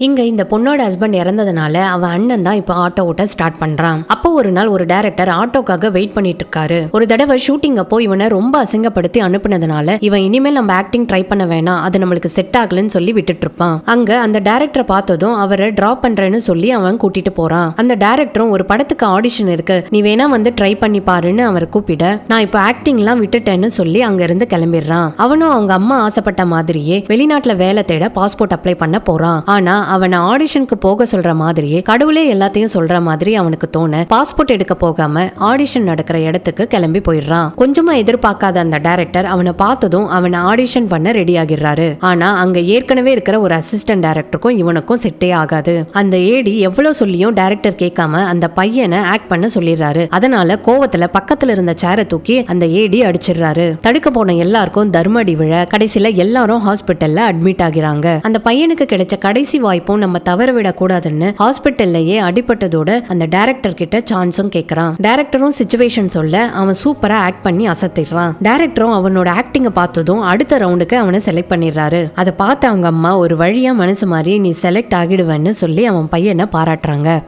இங்க இந்த பொண்ணோட ஹஸ்பண்ட் இறந்ததுனால அவன் அண்ணன் தான் இப்ப ஆட்டோ ஓட்ட ஸ்டார்ட் பண்றான். அப்போ ஒரு நாள் ஒரு டைரக்டர் ஆட்டோக்காக வெயிட் பண்ணிட்டு இருக்காரு. ஒரு தடவை ஷூட்டிங் அப்போ இவனை ரொம்ப அசிங்கப்படுத்தி அனுப்புனதுனால இவன் இனிமேல் நம்ம ஆக்டிங் ட்ரை பண்ண வேணாம், அது நம்மளுக்கு செட் ஆகலன்னு சொல்லி விட்டுட்டு இருப்பான். அங்க அந்த டைரக்டரை பார்த்ததும் அவரை டிராப் பண்றேன்னு சொல்லி அவன் கூட்டிட்டு போறான். அந்த டைரக்டரும் ஒரு படத்துக்கு ஆடிஷன் இருக்கு, நீ வேணா வந்து ட்ரை பண்ணி பாருன்னு அவரை கூப்பிட, நான் இப்போ ஆக்டிங் எல்லாம் விட்டுட்டேன்னு சொல்லி அங்க இருந்து கிளம்பிடுறான். அவனும் அவங்க அம்மா ஆசைப்பட்ட மாதிரியே வெளிநாட்டுல வேலை தேட பாஸ்போர்ட் அப்ளை பண்ண போறான். ஆனா அவனை ஆடிஷனுக்கு போக சொல்ற மாதிரியே கடவுளே எல்லாத்தையும் சொல்ற மாதிரி அவனுக்கு தோண பாஸ்போர்ட் எடுக்க போகாம ஆடிஷன் நடக்கிற இடத்துக்கு கிளம்பி போயிடுறான். கொஞ்சமா எதிர்பார்க்காத அந்த டைரக்டர் அவனை பார்த்ததும் அவனை ஆடிஷன் பண்ண ரெடி ஆகிடுறாரு. ஆனா அங்க ஏற்கனவே இருக்கிற ஒரு அசிஸ்டன்ட் டைரக்டருக்கும் இவனுக்கும் செட்டே ஆகாது. அந்த ஏடி எவ்வளவு சொல்லியும் டைரக்டர் கேட்காம அந்த பையனை ஆக்ட் பண்ண சொல்லிடுறாரு. அதனால கோவத்துல பக்கத்துல இருந்த சேரை தூக்கி அந்த ஏடி அடிச்சிடுறாரு. தடுக்க போன எல்லாருக்கும் தர்மடி விழ கடைசியில எல்லாரும் ஹாஸ்பிட்டல்ல அட்மிட் ஆகிறாங்க. அந்த பையனுக்கு கிடைச்ச கடைசி வாய்ப்பும் நம்ம தவற விட கூடாதுன்னு ஹாஸ்பிட்டல்லையே அடிபட்டதோட அந்த டைரக்டர் கிட்ட சான்ஸும் கேக்குறான். டைரக்டரும் சிச்சுவேஷன் சொல்ல அவன் சூப்பரா ஆக்ட் பண்ணி அசத்திடுறான். டைரக்டரும் அவனோட ஆக்டிங்க பார்த்ததும் அடுத்த ரவுண்டுக்கு அவனை செலக்ட் பண்ணிடுறாரு. அதை பார்த்து அவங்க அம்மா ஒரு வழியா மனசு மாதிரி நீ செலக்ட் ஆகிடுவேன்னு சொல்லி அவன் பையனை பாராட்டுறாங்க.